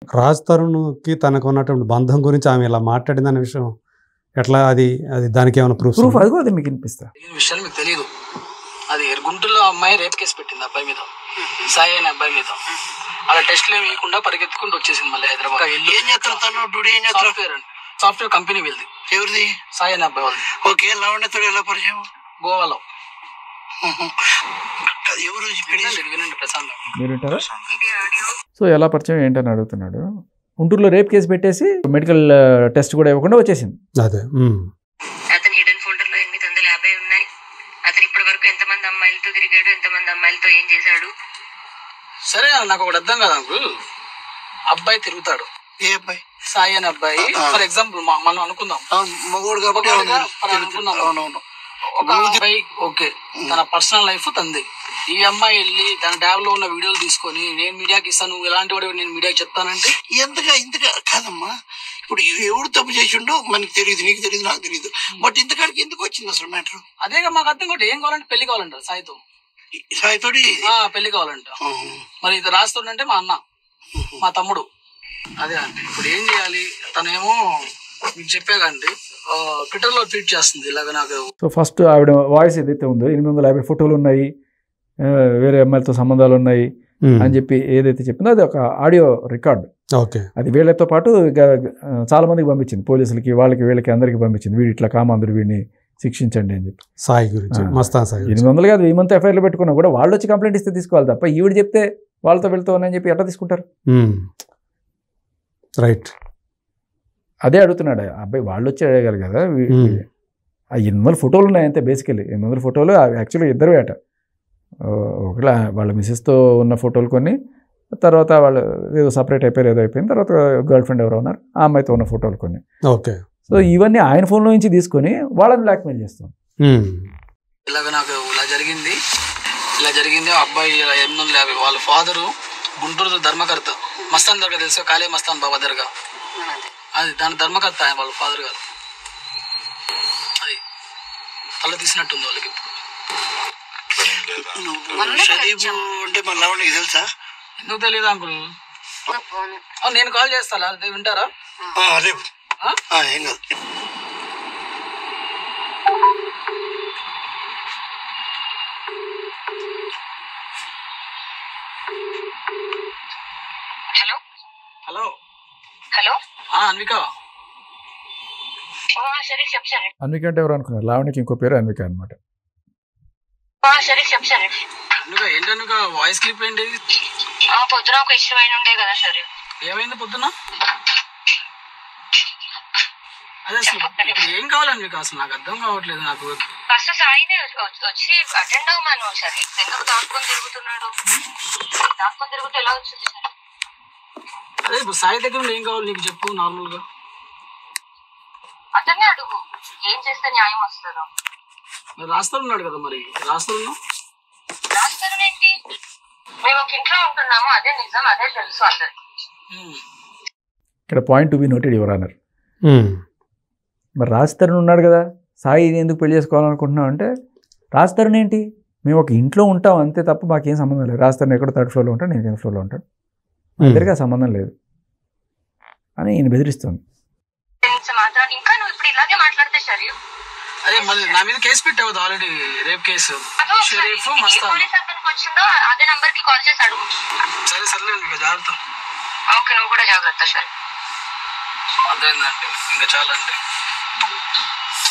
రాజ్ తరుణ్‌కి తనకున్నటువంటి బంధం గురించి ఆమె ఇలా మాట్లాడిందనే విషయం ఎట్లా అది దానికేమైనా ప్రూఫ్ అదిగో అది మీకు వినిపిస్తా. ఈ విషయాలు మీకు తెలియదు. అది గుంటూరులో అమ్మాయి రేప్ కేసు పెట్టింది అబ్బాయి మీద, సాయి అనే అబ్బాయి మీద. అలా టెస్ట్లు ఏమి ఇవ్వకుండా పరిగెత్తుకుంటూ వచ్చేసింది మళ్ళీ హైదరాబాద్. ఏం చేస్తారు తను? డ్యూటీ ఏం చేస్తారు? సాఫ్ట్వేర్ కంపెనీ వెళ్ళింది. ఎవరిది? సాయి అనే అబ్బాయి వాళ్ళది. ఓకే. లావణ్యతోడు ఎలా పరిచయం? గోవాలో. ఎవరు? వినండి ప్రశాంత్. మీరు వింటారా? సో ఎలా పరిచయం ఏంటని అడుగుతున్నాడు. గుంటూరులో రేప్ కేసు పెట్టేసి మెడికల్ టెస్ట్ కూడా ఇవ్వకుండా వచ్చేసింది. అదే అతని హిడెన్ ఫోల్డర్ లో 850 ఉన్నాయి. అతను ఇప్పటి వరకు ఎంతమంది అమ్మాయిలతో తిరిగాడు, ఎంతమంది అమ్మాయిలతో ఏం చేశాడు? సరే నాకు ఒకటి అర్థం కదా అంకుల్. అబ్బాయి తిరుగుతాడు. ఏ అబ్బాయి? సాయి అనే అబ్బాయి. ఫర్ ఎగ్జాంపుల్ మనం అనుకుందాం మగోడు కాబట్టి అనుకుందాం. అవునవును. ఒక అబ్బాయి ఓకే, తన పర్సనల్ లైఫ్ తంది. ఈ అమ్మాయి వెళ్ళి తన ట్యాబ్ లో ఉన్న వీడియోలు తీసుకొని నేను మీడియాకి ఇస్తాను, నువ్వు ఎలాంటి వాడు నేను మీడియాకి చెప్తానంటే ఇంతగా కాదమ్మా. ఇప్పుడు ఎవడు తప్పు చేసిండో మనకి తెలియదు, నీకు తెలియదు, నాకు తెలియదు. బట్ ఇంతకాడికి ఎందుకు వచ్చింది అసలు మ్యాటర్? అదేగా మాకు అర్థం కూడా. ఏం కావాలంటే పెళ్లి కావాలంటారు సాయితో. సాయితోటి పెళ్లి కావాలంట. మరి ఇది రాస్తుండంటే మా అన్న, మా తమ్ముడు. అదే అండి. ఇప్పుడు ఏం చేయాలి? తనేమో మీకు చెప్పాకండి ట్విట్టర్ లో ట్వీట్ చేస్తుంది ఇలాగ నాకు. సో ఫస్ట్ ఆవిడ వాయిస్ ఏదైతే ఉందో 850 ఫోటోలు ఉన్నాయి, వేరే అమ్మాయిలతో సంబంధాలు ఉన్నాయి అని చెప్పి ఏదైతే చెప్పిందో అది ఒక ఆడియో రికార్డ్. ఓకే. అది వీళ్ళతో పాటు చాలా మందికి పంపించింది, పోలీసులకి, వాళ్ళకి, వీళ్ళకి అందరికి పంపించింది. వీడి ఇట్లా కామాంధుడు, వీడిని శిక్షించండి అని చెప్పి. సాయి గురించి మస్తాన్ సాయి 800 కాదు 1000 ఎఫ్ఐఆర్లు పెట్టుకున్నా కూడా వాళ్ళు వచ్చి కంప్లైంట్ ఇస్తే తీసుకోవాలి తప్ప ఈవిడ చెప్తే వాళ్ళతో వెళ్తూ ఉన్నాయని చెప్పి ఎట్లా తీసుకుంటారు? రైట్. అదే అడుగుతున్నాడు అబ్బాయి. వాళ్ళు వచ్చి అడగారు కదా. ఆ 800 ఫోటోలు ఉన్నాయి అంతే. బేసికలీ 800 ఫోటోలు యాక్చువల్గా ఇద్దరు అట. ఒకలా వాళ్ళ మిసెస్తో ఉన్న ఫోటోలు కొన్ని, తర్వాత వాళ్ళు ఏదో సపరేట్ అయిపోయారు, ఏదో అయిపోయింది. తర్వాత గర్ల్ ఫ్రెండ్ ఎవరో ఉన్నారు, ఆ అమ్మాయితో ఉన్న ఫోటోలు కొన్ని. ఓకే. సో ఇవన్నీ ఆయన ఫోన్లో నుంచి తీసుకొని వాళ్ళని బ్లాక్మెయిల్ చేస్తాం. ఇలాగ నాకు ఇలా జరిగింది అబ్బాయి 850. వాళ్ళ ఫాదరు గుంటూరు ధర్మకర్త, మస్తాన్ దర్గా తెలుసు, కాళీ మస్తాన్ బాబా దర్గా, అది దాని ధర్మకర్త ఆయన వాళ్ళ ఫాదర్ గారు. అది తల తీసినట్టుంది వాళ్ళకి. షరీఫ్ అంటే మన లావణ్యకి తెలుసా? ఎందుకు తెలియదు అంకుల్? నేను కాల్ చేస్తా, వింటారా? రేపు ఏం కాదు. Hello hello Anvika. అన్విక అంటే ఎవరు అనుకున్నారు? లావణ్యకి ఇంకో పేరు అన్విక అనమాట. ఏంటనుక వాయిస్ క్లిప్ ఏంటి? పొద్దున ఒక ఇష్యూ అయిన ఉండే కదా సరే. ఏమైంది పొద్దున? అదే అసలు ఏం కావాలని మీకు అసలు నాకు అర్థం కావట్లేదు. నాకు ఫస్ట్ సాయినే వచ్చి అటెండ్ అవ్వమను. సరే ఎందుకు దాక్కొని తిరుగుతున్నాడు? దాక్కొని తిరుగుతూ ఎలా వచ్చింది? అదే ఇప్పుడు సాయి దగ్గర ఏం కావాలి నీకు చెప్పు. నార్మల్ గా అతన్నే అడుగు, ఏం చేస్తే న్యాయం వస్తుందో. మరి రాస్తున్నాడు కదా, మరి రాస్తున్నాను ఏంటి? మేము ఒక ఇంట్లో ఉంటున్నాము, అదే నిజం, అదే తెలుసు అందరికి. ఇక్కడ point to be noted your honour. మరి రాజ్ తరుణ్ ఉన్నాడు కదా, సాయి ఎందుకు పెళ్లి చేసుకోవాలనుకుంటున్నాం అంటే, రాజ్ తరుణ్ ఏంటి, మేము ఒక ఇంట్లో ఉంటాం అంతే తప్ప మాకేం సంబంధం లేదు. రాజ్ తరుణ్ ఎక్కడ 3rd ఫ్లోర్లో ఉంటాడు, నేను 10th ఫ్లోర్లో ఉంటాడు, మా ఇద్దరికి ఆ సంబంధం లేదు అని ఈయన బెదిరిస్తుంది. ఇంకా నువ్వు ఇప్పుడు ఇలాగే మాట్లాడితే సరే. అదే మళ్ళీ నా మీద కేసు పెట్టావు already, rape case. Sharif Mastan వచ్చిందో అదే నంబర్ కి కాల్ చేసి అడుగు. సరే ఇంకా జాగ్రత్త. ఓకే, నువ్వు కూడా జాగ్రత్త. సరే అదేందండి ఇంకా చాలండి.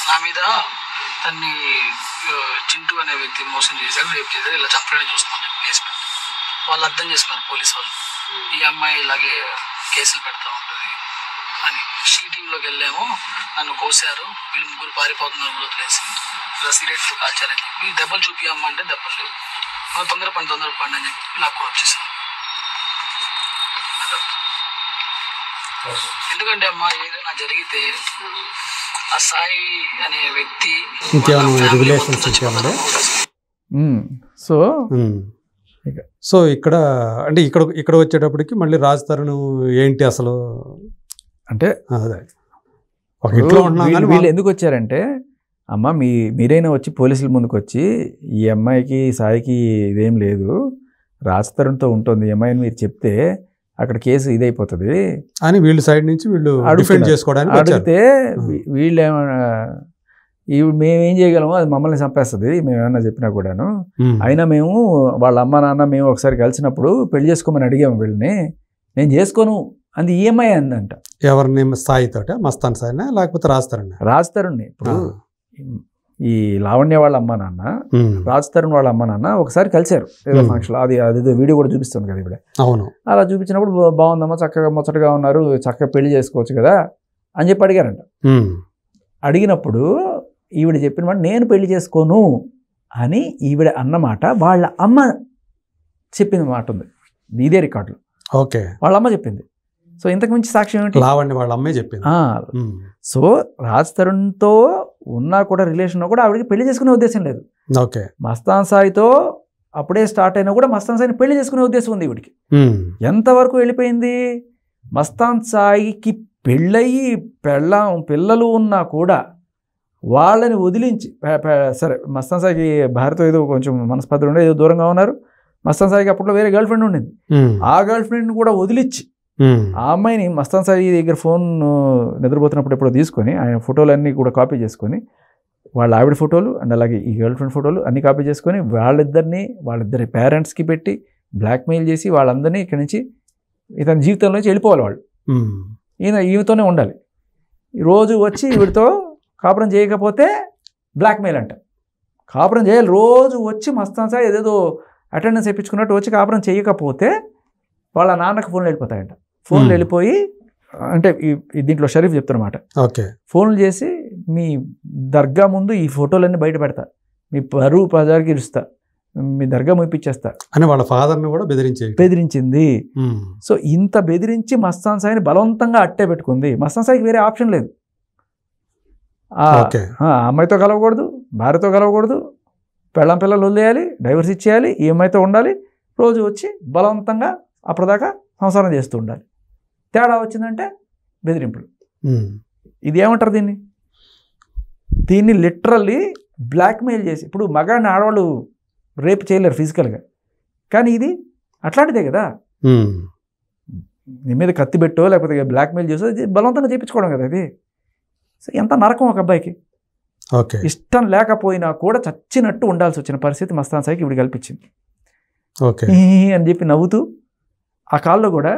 నా మీద తన్ని చింటూ అనే వ్యక్తి మోసం చేశారు, రేపు చేశారు, ఇలా చంపడానికి చూస్తున్నాను కేసు పెట్టి. వాళ్ళు అర్థం చేసుకున్నారు పోలీసు వాళ్ళు, ఈ అమ్మాయి ఇలాగే కేసులు పెడతా ఉంటుంది అని. షీటింగ్లోకి వెళ్ళాము, నన్ను కోసారు, వీళ్ళు ముగ్గురు పారిపోతున్నారు కూడా వదిలేసి ఇలా సిగరెట్ కాల్చారని చెప్పి దెబ్బలు చూపియమ్మ అంటే దెబ్బలు లేవు. తొందరపడి అని చెప్పి నాకు వచ్చేసాను. ఎందుకంటే అమ్మా ఏదైనా జరిగితే ఆ సాయి అనే వ్యక్తి సో ఇక్కడ అంటే ఇక్కడ వచ్చేటప్పటికి మళ్ళీ రాజ్ తరుణ్ ఏంటి అసలు అంటే అదే ఒక ఇంట్లో ఉంటున్నాం. వీళ్ళు ఎందుకు వచ్చారంటే, అమ్మ మీరైనా వచ్చి పోలీసుల ముందుకు వచ్చి ఈ అమ్మాయికి సాయికి ఇదేం లేదు, రాజ్ తరుణ్తో ఉంటుంది ఈ అమ్మాయిని మీరు చెప్తే అక్కడ కేసు ఇదైపోతుంది అని వీళ్ళ సైడ్ నుంచి వీళ్ళు డిఫెండ్ చేసుకోవడానికి అడిగితే వీళ్ళు ఏమన్నా మేమేం చేయగలము, అది మమ్మల్ని చంపేస్తుంది మేము ఏమన్నా చెప్పినా కూడాను. అయినా మేము వాళ్ళ అమ్మ నాన్న మేము ఒకసారి కలిసినప్పుడు పెళ్లి చేసుకోమని అడిగాము వీళ్ళని, నేను చేసుకోను అంది ఈఎంఐ అందంట. ఎవరిని? స్థాయితోట మస్తాన్ సాయినా లేకపోతే రాజ్ తరుణ్? ఇప్పుడు ఈ లావణ్య వాళ్ళ అమ్మ నాన్న రాజ్ తరుణ్ వాళ్ళ అమ్మ నాన్న ఒకసారి కలిశారు ఏదో ఫంక్షన్, అదేదో వీడియో కూడా చూపిస్తుంది కదా ఇప్పుడు. అవును. అలా చూపించినప్పుడు బాగుందమ్మా, చక్కగా ముచ్చటగా ఉన్నారు, చక్కగా పెళ్లి చేసుకోవచ్చు కదా అని చెప్పి అడిగారంట. అడిగినప్పుడు ఈవిడ చెప్పిన మాట నేను పెళ్లి చేసుకోను అని ఈవిడ అన్నమాట వాళ్ళ అమ్మ చెప్పిన మాట ఉంది, ఇదే రికార్డులు. ఓకే, వాళ్ళ అమ్మ చెప్పింది. సో ఇంతకు మించి సాక్ష్యం ఏంటి? లావణ్య వాళ్ళ అమ్మే చెప్పింది. సో రాజ్ తరుణ్తో ఉన్నా కూడా రిలేషన్ కూడా ఆవిడకి పెళ్లి చేసుకునే ఉద్దేశం లేదు. ఓకే, మస్తాన్ సాయితో అప్పుడే స్టార్ట్ అయినా కూడా మస్తాన్ సాయిని పెళ్లి చేసుకునే ఉద్దేశం ఉంది ఈవిడికి. ఎంతవరకు వెళ్ళిపోయింది? మస్తాన్ సాయికి పెళ్ళయి పిల్లలు ఉన్నా కూడా వాళ్ళని వదిలించి, సరే మస్తాన్ సాయికి భార్యతో ఏదో కొంచెం మనస్పర్ధలు ఉండే, ఏదో దూరంగా ఉన్నారు. మస్తాన్ సాయికి అప్పట్లో వేరే గర్ల్ ఫ్రెండ్ ఉండింది. ఆ గర్ల్ ఫ్రెండ్ని కూడా వదిలించి ఆ అమ్మాయిని మస్తాన్ సాయి దగ్గర ఫోన్ నిద్రపోతున్నప్పుడు ఎప్పుడో తీసుకొని ఆయన ఫోటోలన్నీ కూడా కాపీ చేసుకొని, వాళ్ళ ఆవిడ ఫోటోలు అండ్ అలాగే ఈ గర్ల్ ఫ్రెండ్ ఫోటోలు అన్నీ కాపీ చేసుకొని వాళ్ళిద్దరి పేరెంట్స్కి పెట్టి బ్లాక్మెయిల్ చేసి వాళ్ళందరినీ ఇక్కడి నుంచి ఇతని జీవితంలో నుంచి వెళ్ళిపోవాలి వాళ్ళు. ఈమెతోనే ఉండాలి, రోజు వచ్చి ఈవిడతో కాపురం చేయకపోతే బ్లాక్మెయిల్ అంట. కాపురం చేయాలి, రోజు వచ్చి మస్తాన్ సాయి ఏదేదో అటెండెన్స్ ఇప్పించుకున్నట్టు వచ్చి కాపురం చేయకపోతే వాళ్ళ నాన్నకు ఫోన్లు వెళ్ళిపోతాయంట. ఫోన్లు వెళ్ళిపోయి అంటే దీంట్లో షరీఫ్ చెప్తున్నమాట, ఓకే, ఫోన్లు చేసి మీ దర్గా ముందు ఈ ఫోటోలన్నీ బయట పెడతా, మీ పరువు పజార్కి ఇరుస్తా, మీ దర్గా ముయిపించేస్తా అని వాళ్ళ ఫాదర్ని కూడా బెదిరించింది. సో ఇంత బెదిరించి మస్తాన్ సాయిని బలవంతంగా అట్టే పెట్టుకుంది. మస్తాన్ సాయికి వేరే ఆప్షన్ లేదు. అమ్మాయితో కలవకూడదు, భార్యతో కలవకూడదు, పిల్లలు వదిలేయాలి, డైవర్స్ ఇచ్చేయాలి, ఈ అమ్మాయితో ఉండాలి, రోజు వచ్చి బలవంతంగా అప్పటిదాకా సంసారం చేస్తూ ఉండాలి. తేడా వచ్చిందంటే బెదిరింపులు. ఇది ఏమంటారు దీన్ని లిటరల్లీ బ్లాక్మెయిల్ చేసి, ఇప్పుడు మగాడిని ఆడవాళ్ళు రేపు చేయలేరు ఫిజికల్గా, కానీ ఇది అట్లాంటిదే కదా. నీ మీద కత్తి పెట్టో లేకపోతే బ్లాక్మెయిల్ చేసో బలవంతంగా చేయించుకోవడం కదా అది. సో ఎంత నరకం ఒక అబ్బాయికి. ఇష్టం లేకపోయినా కూడా చచ్చినట్టు ఉండాల్సి వచ్చిన పరిస్థితి మస్తాన్ సాయికి ఇప్పుడు కల్పించింది. అని చెప్పి నవ్వుతూ ఆ కాల్లో కూడా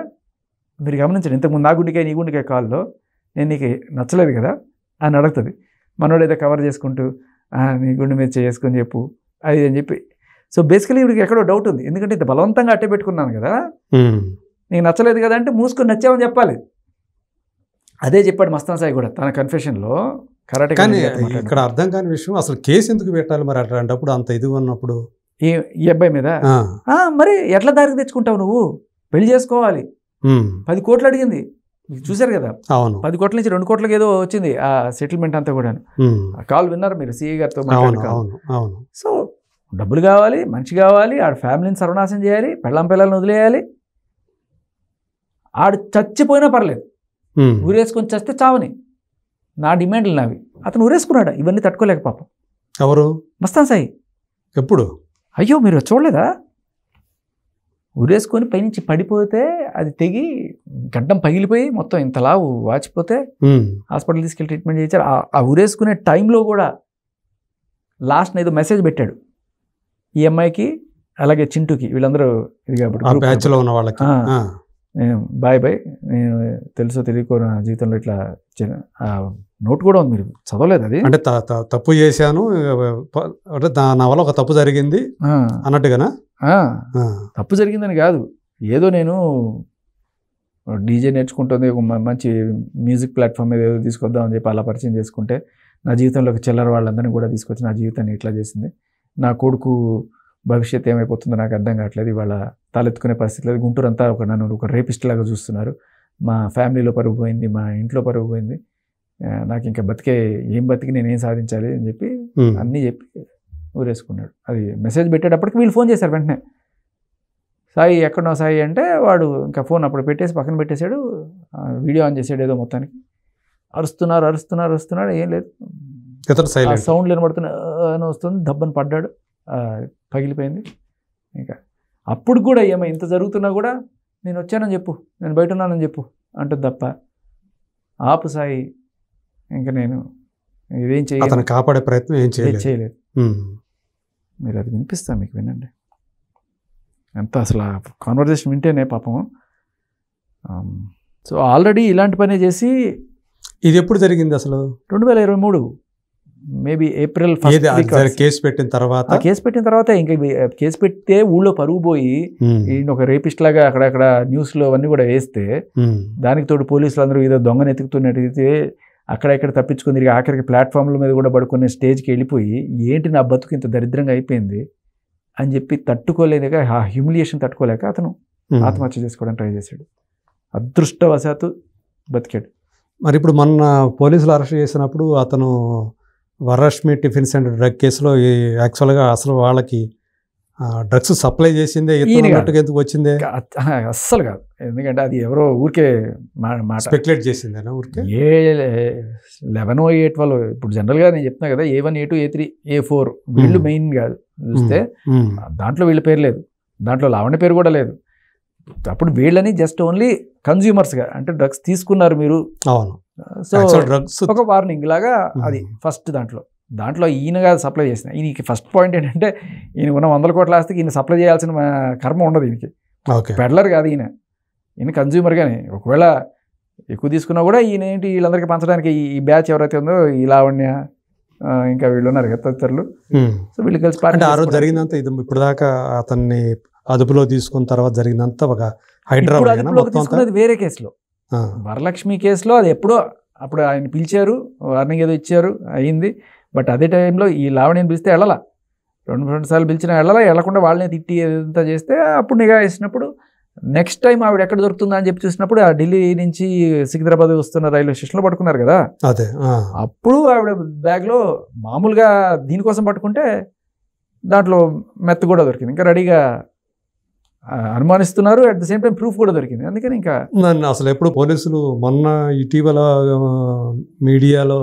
మీరు గమనించండి, ఇంతకుముందు నా గుండెకాయ నీ గుండెకాయ కాల్లో నేను నీకు నచ్చలేదు కదా అని అడుగుతుంది. మనోడు ఏదో కవర్ చేసుకుంటూ నీ గుండె మీద చేసుకొని చెప్పు అది అని చెప్పి. సో బేసికలీ ఇవిడికి ఎక్కడో డౌట్ ఉంది, ఎందుకంటే ఇంత బలవంతంగా అట్టే పెట్టుకున్నాను కదా, నీకు నచ్చలేదు కదా అంటే మూసుకొని నచ్చామని చెప్పాలి. అదే చెప్పాడు మస్తాన్ సాయి కూడా తన కన్ఫెషన్లో. కరెక్ట్. కానీ ఇక్కడ అర్థం కాని విషయం, అసలు కేసు ఎందుకు పెట్టాలి మరి అట్లాంటప్పుడు, అంత ఇది ఉన్నప్పుడు ఈ అబ్బాయి మీద? మరి ఎట్లా దారికి తెచ్చుకుంటావు నువ్వు? పెళ్లి చేసుకోవాలి, 10 కోట్లు అడిగింది, చూశారు కదా. అవును, 10 కోట్ల నుంచి 2 కోట్లకి ఏదో వచ్చింది ఆ సెటిల్మెంట్ అంతా కూడా. కాల్ విన్నారు మీరు సిఐ గారితో? సో డబ్బులు కావాలి, మంచి కావాలి, ఆడ ఫ్యామిలీని సర్వనాశనం చేయాలి, పిల్లల్ని వదిలేయాలి, ఆడు చచ్చిపోయినా పర్లేదు, ఊరేసుకొని చస్తే చావని, నా డిమాండ్లు నావి. అతను ఊరేసుకున్నాడు, ఇవన్నీ తట్టుకోలేక పాపం. ఎవరు? మస్తాన్ సాయి. ఎప్పుడు? అయ్యో మీరు చూడలేదా? ఊరేసుకొని పైనుంచి పడిపోతే అది తెగి గడ్డం పగిలిపోయి మొత్తం ఇంతలా వాచిపోతే హాస్పిటల్ తీసుకెళ్ళి ట్రీట్మెంట్ చేయించారు. ఆ ఊరేసుకునే టైంలో కూడా లాస్ట్ ఏదో మెసేజ్ పెట్టాడు ఈ అమ్మాయికి అలాగే చింటూకి, వీళ్ళందరూ ఇది కాబట్టి బ్యాచ్లో ఉన్న వాళ్ళకి, బాయ్ నేను తెలుసో తెలియకో నా జీవితంలో ఇట్లా నోట్ కూడా ఉంది, మీరు చదవలేదు అది? అంటే తప్పు చేశాను అంటే నా వల్ల ఒక తప్పు జరిగింది అన్నట్టుగానా? తప్పు జరిగిందని కాదు, ఏదో నేను డీజే నేర్చుకుంటుంది, ఒక మంచి మ్యూజిక్ ప్లాట్ఫామ్ మీద ఏదో తీసుకొద్దామని చెప్పి అలా పరిచయం చేసుకుంటే నా జీవితంలోకి చిల్లర వాళ్ళందరినీ కూడా తీసుకొచ్చి నా జీవితాన్ని ఇట్లా చేసింది. నా కొడుకు భవిష్యత్తు ఏమైపోతుందో నాకు అర్థం కావట్లేదు, ఇవాళ తలెత్తుకునే పరిస్థితి లేదు, గుంటూరు అంతా నన్ను ఒక రేపిస్ట్ లాగా చూస్తున్నారు, మా ఫ్యామిలీలో పరుగు పోయింది, మా ఇంట్లో పరుగు పోయింది, నాకు ఇంకా ఏం బతికి నేనేం సాధించాలి అని చెప్పి అన్నీ చెప్పి ఊరేసుకున్నాడు. అది మెసేజ్ పెట్టేటప్పటికి వీళ్ళు ఫోన్ చేశారు వెంటనే, సాయి ఎక్కడున్నావు సాయి అంటే వాడు ఇంకా ఫోన్ అప్పుడు పెట్టేసి పక్కన పెట్టేశాడు, వీడియో ఆన్ చేసాడు ఏదో మొత్తానికి. అరుస్తున్నాడు, ఏం లేదు, సౌండ్లు వినబడుతున్నా వస్తుంది, దబ్బని పడ్డాడు, పగిలిపోయింది. ఇంకా అప్పుడు కూడా ఇంత జరుగుతున్నా కూడా నేను వచ్చానని చెప్పు, నేను బయట ఉన్నానని చెప్పు అంటుంది తప్ప ఆపు సాయి ఇంకా నేను ఇదేం అతను కాపాడే ప్రయత్నం ఏం చేయలేదు. మీరు అది వినిపిస్తా మీకు, వినండి. ఎంత అసలు ఆ కాన్వర్జేషన్ వింటేనే పాపం. సో ఆల్రెడీ ఇలాంటి పని చేసి, ఇది ఎప్పుడు జరిగింది అసలు? 2023 మేబీ ఏప్రిల్ కేసు పెట్టిన తర్వాత. కేసు పెట్టిన తర్వాత ఇంకా కేసు పెడితే ఊళ్ళో పరుగు పోయి ఈయన ఒక రేపిస్ట్ లాగా అక్కడక్కడ న్యూస్లో అవన్నీ కూడా వేస్తే, దానికి తోడు పోలీసులు అందరూ ఏదో దొంగను ఎత్తుకుతున్నట్టయితే అక్కడెక్కడ తప్పించుకుని తిరిగి ఆఖరికి ప్లాట్ఫామ్ల మీద కూడా పడుకునే స్టేజ్కి వెళ్ళిపోయి, ఏంటి నా బతుకు ఇంత దరిద్రంగా అయిపోయింది అని చెప్పి తట్టుకోలేక, ఆ హ్యూమిలియేషన్ తట్టుకోలేక అతను ఆత్మహత్య చేసుకోవడానికి ట్రై చేశాడు. అదృష్టవశాత్తు బతికాడు. మరి ఇప్పుడు మొన్న పోలీసులు అరెస్ట్ చేసినప్పుడు అతను వరలక్ష్మి టిఫిన్ సెంటర్ డ్రగ్ కేసులో యాక్చువల్గా అసలు వాళ్ళకి డ్రగ్స్ సప్లై చేసిందే ఎందుకు వచ్చిందే? అస్సలు కాదు. ఎందుకంటే అది ఎవరో ఊరికే స్పెక్యులేట్ చేసిందేనా ఊరికే? A11 A12 ఇప్పుడు జనరల్గా నేను చెప్తున్నా కదా, A1 A2 A3 A4 వీళ్ళు మెయిన్ కాదు చూస్తే. దాంట్లో వీళ్ళ పేరు లేదు, దాంట్లో లావణ్య పేరు కూడా లేదు. అప్పుడు వీళ్ళని జస్ట్ ఓన్లీ కన్జ్యూమర్స్గా, అంటే డ్రగ్స్ తీసుకున్నారు మీరు, అవును, సో డ్రగ్స్ ఒక వార్నింగ్ లాగా అది ఫస్ట్. దాంట్లో ఈయనగా సప్లై చేసిన. ఈయనకి ఫస్ట్ పాయింట్ ఏంటంటే, ఈయన ఉన్న 100 కోట్ల ఆస్తికి ఈయన సప్లై చేయాల్సిన కర్మ ఉండదు ఈయనకి. పెడ్లర్ కాదు ఈయన కన్జ్యూమర్గానే. ఒకవేళ ఎక్కువ తీసుకున్నా కూడా ఈయన ఏంటి వీళ్ళందరికీ పంచడానికి ఈ బ్యాచ్ ఎవరైతే ఉందో, ఈ లావణ్య ఇంకా వీళ్ళు ఉన్నారు కదా తదితరులు, సో వీళ్ళు కలిసి ఆ రోజు జరిగిందంతా ఇది ఇప్పుడు దాకా అతన్ని అదుపులో తీసుకున్న తర్వాత జరిగిందంతా ఒక హైదరాబాద్ తీసుకున్నది వేరే కేసులో, వరలక్ష్మి కేసులో. అది ఎప్పుడో అప్పుడు ఆయన పిలిచారు, వార్నింగ్ ఏదో ఇచ్చారు, అయింది. బట్ అదే టైంలో ఈ లావణ్యని పిలిస్తే వెళ్ళాల, 2 సార్లు పిలిచినా వెళ్ళకుండా వాళ్ళనే తిట్టి ఏదంతా చేస్తే, అప్పుడు నిఘా వేసినప్పుడు నెక్స్ట్ టైం ఆవిడ ఎక్కడ దొరుకుతుందా అని చెప్పి చూసినప్పుడు ఆ ఢిల్లీ నుంచి సికింద్రాబాద్ వస్తున్న రైల్వే స్టేషన్లో పట్టుకున్నారు కదా. అదే అప్పుడు ఆవిడ బ్యాగ్లో మామూలుగా దీనికోసం పట్టుకుంటే దాంట్లో మెత్త కూడా దొరికింది, ఇంకా రెడీగా అనుమానిస్తున్నారు. At the same time proof కూడా దొరికింది. అందుకని ఇంకా నన్ను అసలు ఎప్పుడు పోలీసులు మొన్న ఇటీవల మీడియాలో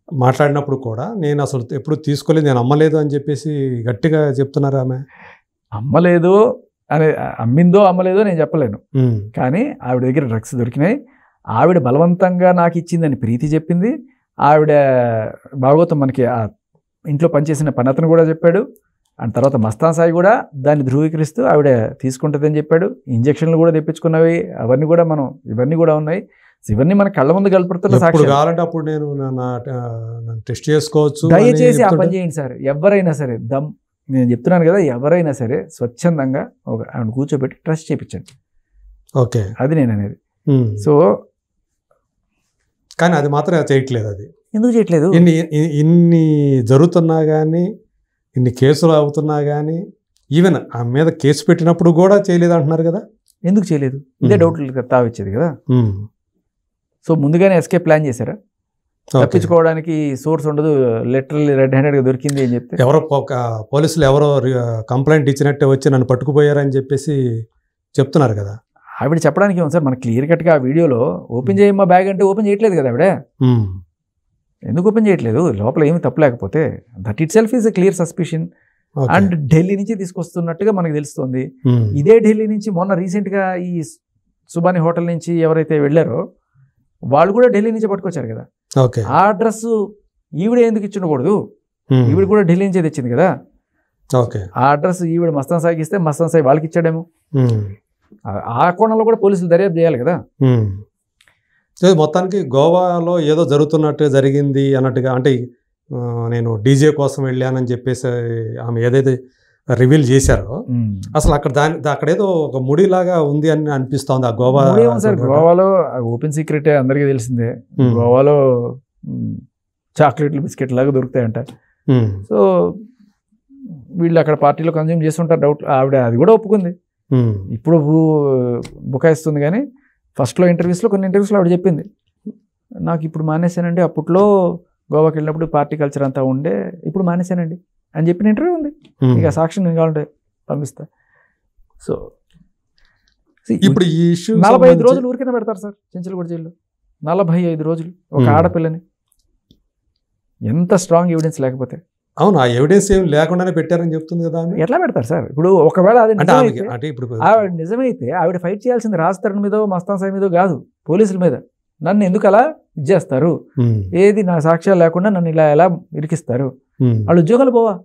మాట్లాడినప్పుడు కూడా నేను అసలు ఎప్పుడు తీసుకోలేదు, నేను అమ్మలేదు అని చెప్పేసి గట్టిగా చెప్తున్నారు. ఆమె అమ్మలేదు అనే, అమ్మిందో అమ్మలేదో నేను చెప్పలేను, కానీ ఆవిడ దగ్గర డ్రగ్స్ దొరికినాయి. ఆవిడ బలవంతంగా నాకు ఇచ్చిందని ప్రీతి చెప్పింది. ఆవిడ భాగవతం మనకి ఆ ఇంట్లో పనిచేసిన పనతను కూడా చెప్పాడు. అండ్ తర్వాత మస్తాన్ సాయి కూడా దాన్ని ధృవీకరిస్తూ ఆవిడ తీసుకుంటుందని చెప్పాడు. ఇంజక్షన్లు కూడా తెప్పించుకున్నవి, అవన్నీ కూడా ఇవన్నీ కూడా ఉన్నాయి. ఇవన్నీ మన కళ్ళ ముందు కనపడుతున్న సాక్షి. కావాలంటే అప్పుడు నేను టెస్ట్ చేసుకోవచ్చు. దయచేసి ఆ పని చేయండి సార్. ఎవరైనా సరే నేను చెప్తున్నాను కదా, ఎవరైనా సరే స్వచ్ఛందంగా ఆవిడ కూర్చోబెట్టి ట్రస్ట్ చేయించండి. ఓకే, అది నేను అనేది. సో కానీ అది మాత్రం చేయట్లేదు. అది ఎందుకు చేయట్లేదు? ఇన్ని జరుగుతున్నా కానీ, ఇన్ని కేసులు అవుతున్నా కానీ, ఈవెన్ ఆ మీద కేసు పెట్టినప్పుడు కూడా చేయలేదు అంటున్నారు కదా. ఎందుకు చేయలేదు? ఇదే డౌట్ తావిచ్చేది కదా. సో ముందుగానే ఎస్కేప్ ప్లాన్ చేశారా? తప్పించుకోవడానికి సోర్స్ ఉండదు, లిటరల్లీ రెడ్ హ్యాండెడ్గా దొరికింది అని చెప్తే, ఎవరో పోలీసులు ఎవరో కంప్లైంట్ ఇచ్చినట్టే వచ్చి నన్ను పట్టుకుపోయారని చెప్పేసి చెప్తున్నారు కదా. ఆవిడ చెప్పడానికి ఏమో సార్, మన క్లియర్ కట్గా ఆ వీడియోలో ఓపెన్ చేయమ్మా బ్యాగ్ అంటే ఓపెన్ చేయట్లేదు కదా ఆవిడ. ఎందుకు ఓపెన్ చేయట్లేదు? లోపల ఏమి తప్పు లేకపోతే that it self is a clear suspicion. And Delhi నుంచి తీసుకొస్తున్నట్టుగా మనకు తెలుస్తుంది. ఇదే ఢిల్లీ నుంచి మొన్న రీసెంట్గా ఈ సుబాని హోటల్ నుంచి ఎవరైతే వెళ్ళారో వాళ్ళు కూడా ఢిల్లీ నుంచి పట్టుకొచ్చారు కదా. ఆ అడ్రస్ ఈవిడ ఎందుకు ఇచ్చుండకూడదు? ఈవిడ కూడా ఢిల్లీ నుంచే తెచ్చింది కదా. ఆ అడ్రస్ ఈవిడ మస్తాన్ సాయికి ఇస్తే మస్తాన్ సాయి వాళ్ళకి ఇచ్చాడేమో. ఆ కోణంలో కూడా పోలీసులు దర్యాప్తు చేయాలి కదా. మొత్తానికి గోవాలో ఏదో జరుగుతున్నట్టు జరిగింది అన్నట్టుగా, అంటే నేను డీజే కోసం వెళ్ళానని చెప్పేసి ఆమె ఏదైతే రివీల్ చేశారో, అసలు అక్కడ ఏదో ఒక ముడిలాగా ఉంది అని అనిపిస్తోంది. ఆ గోవాలో ఓపెన్ సీక్రెట్ అందరికీ తెలిసిందే. గోవాలో చాక్లెట్లు బిస్కెట్ లాగా దొరుకుతాయంట. సో వీళ్ళు అక్కడ పార్టీలో కన్జ్యూమ్ చేస్తుంటారు డౌట్. ఆవిడ అది కూడా ఒప్పుకుంది. ఇప్పుడు బుకాయిస్తుంది కానీ ఫస్ట్లో ఇంటర్వ్యూస్లో, కొన్ని ఇంటర్వ్యూస్లో ఆవిడ చెప్పింది, నాకు ఇప్పుడు మానేశానండి, అప్పట్లో గోవాకి వెళ్ళినప్పుడు పార్టీ కల్చర్ అంతా ఉండే, ఇప్పుడు మానేశానండి అని చెప్పిన ఇంటర్వ్యూ ఉంది. ఇక సాక్షి నేను కావాలంటే పంపిస్తా. సో ఇప్పుడు ఈ ఇష్యూ 45 రోజులు ఊరికైనా పెడతారు సార్ చెంచల్గూడ జైల్లో. 45 రోజులు ఒక ఆడపిల్లని, ఎంత స్ట్రాంగ్ ఎవిడెన్స్ లేకపోతే. అవును, ఆ ఎవిడెన్స్ ఏం లేకుండానే పెట్టారని చెప్తుంది కదా ఆమె. ఎట్లా పెడతారు సార్? ఇప్పుడు ఒకవేళ అది అంటే నిజమైతే, ఆమెకి అంటే ఇప్పుడు ఆవిడ నిజమైతే ఆవిడ ఫైట్ చేయాల్సింది రాజ్ తరుణ్ మీదో మస్తాన్ సాయి మీదో కాదు, పోలీసుల మీద. నన్ను ఎందుకు అలా ఇచ్చేస్తారు, ఏది నా సాక్ష్యాలు లేకుండా నన్ను ఇలా ఎలా ఇరికిస్తారు, వాళ్ళు ఉద్యోగాలు పోవా?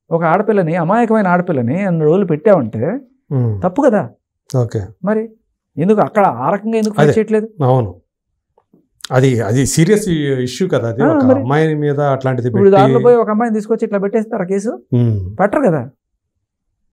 ఒక ఆడపిల్లని, అమాయకమైన ఆడపిల్లని అన్ని రోజులు పెట్టావంటే తప్పు కదా. ఓకే, మరి ఎందుకు అక్కడ ఆ రకంగా ఎందుకు ఫైట్ చేయట్లేదు? అవును, అది సీరియస్ ఇష్యూ కదా. అది ఒక మరి అమ్మాయి మీద అట్లాంటిది ఇప్పుడు దారిలో పోయి ఒక అమ్మాయిని తీసుకొచ్చి ఇట్లా పెట్టేస్తారా కేసు? పెట్టరు కదా.